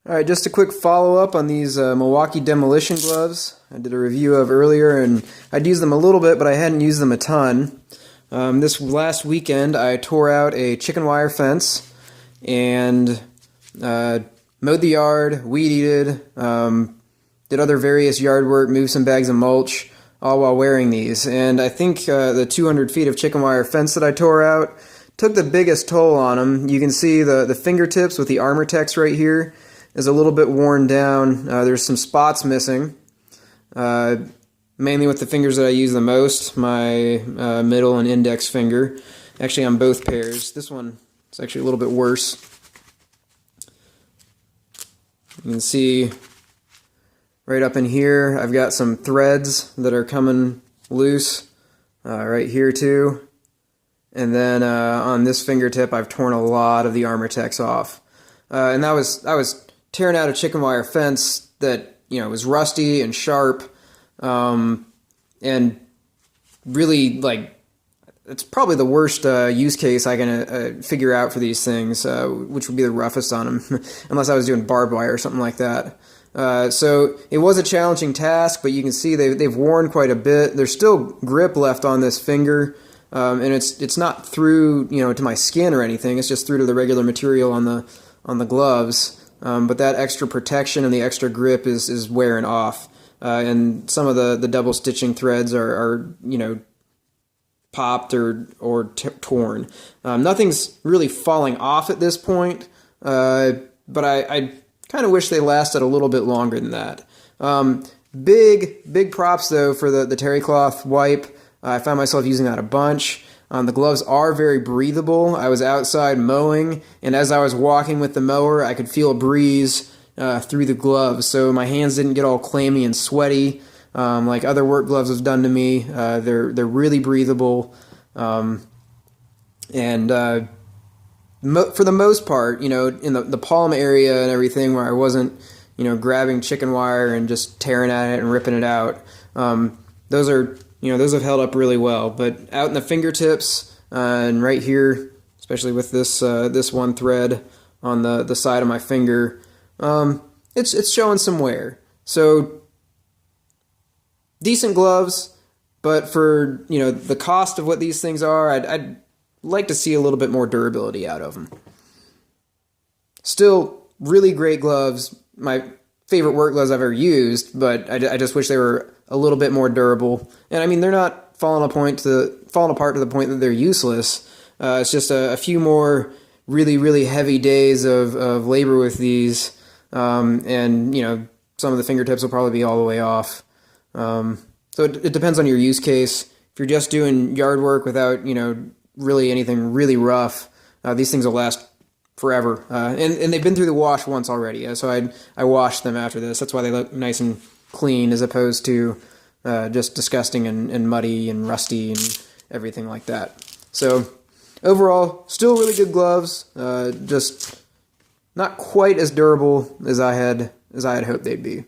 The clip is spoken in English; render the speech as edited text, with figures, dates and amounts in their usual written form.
Alright, just a quick follow-up on these Milwaukee Demolition gloves I did a review of earlier, and I'd used them a little bit, but I hadn't used them a ton. This last weekend I tore out a chicken wire fence and mowed the yard, weed-eated, did other various yard work, moved some bags of mulch, all while wearing these. And I think the 200 feet of chicken wire fence that I tore out took the biggest toll on them. You can see the fingertips with the armor text right here is a little bit worn down. There's some spots missing, mainly with the fingers that I use the most, my middle and index finger. Actually on both pairs. This one is actually a little bit worse. You can see right up in here I've got some threads that are coming loose, right here too. And then on this fingertip I've torn a lot of the armor text off. And I was tearing out a chicken wire fence that, you know, was rusty and sharp, and really, like, it's probably the worst use case I can figure out for these things, which would be the roughest on them, unless I was doing barbed wire or something like that. So it was a challenging task, but you can see they've worn quite a bit. There's still grip left on this finger, and it's not through, you know, to my skin or anything. It's just through to the regular material on the gloves. But that extra protection and the extra grip is wearing off, and some of the double stitching threads are you know, popped or torn. Nothing's really falling off at this point, but I kind of wish they lasted a little bit longer than that. Big props though for the terry cloth wipe. I found myself using that a bunch. The gloves are very breathable. I was outside mowing, and as I was walking with the mower, I could feel a breeze through the gloves, so my hands didn't get all clammy and sweaty like other work gloves have done to me. They're really breathable, and for the most part, you know, in the palm area and everything, where I wasn't, you know, grabbing chicken wire and just tearing at it and ripping it out, those have held up really well. But out in the fingertips and right here, especially with this one thread on the side of my finger, it's showing some wear. So decent gloves, but for, you know, the cost of what these things are, I'd like to see a little bit more durability out of them. Still really great gloves. My favorite work gloves I've ever used, but I just wish they were a little bit more durable. And I mean, they're not falling apart to the point that they're useless. It's just a few more really heavy days of labor with these, and, you know, some of the fingertips will probably be all the way off. So it depends on your use case. If you're just doing yard work without, you know, really anything really rough, these things will last forever. And they've been through the wash once already, so I washed them after this. That's why they look nice and clean, as opposed to just disgusting and muddy and rusty and everything like that. So overall, still really good gloves, just not quite as durable as I had hoped they'd be.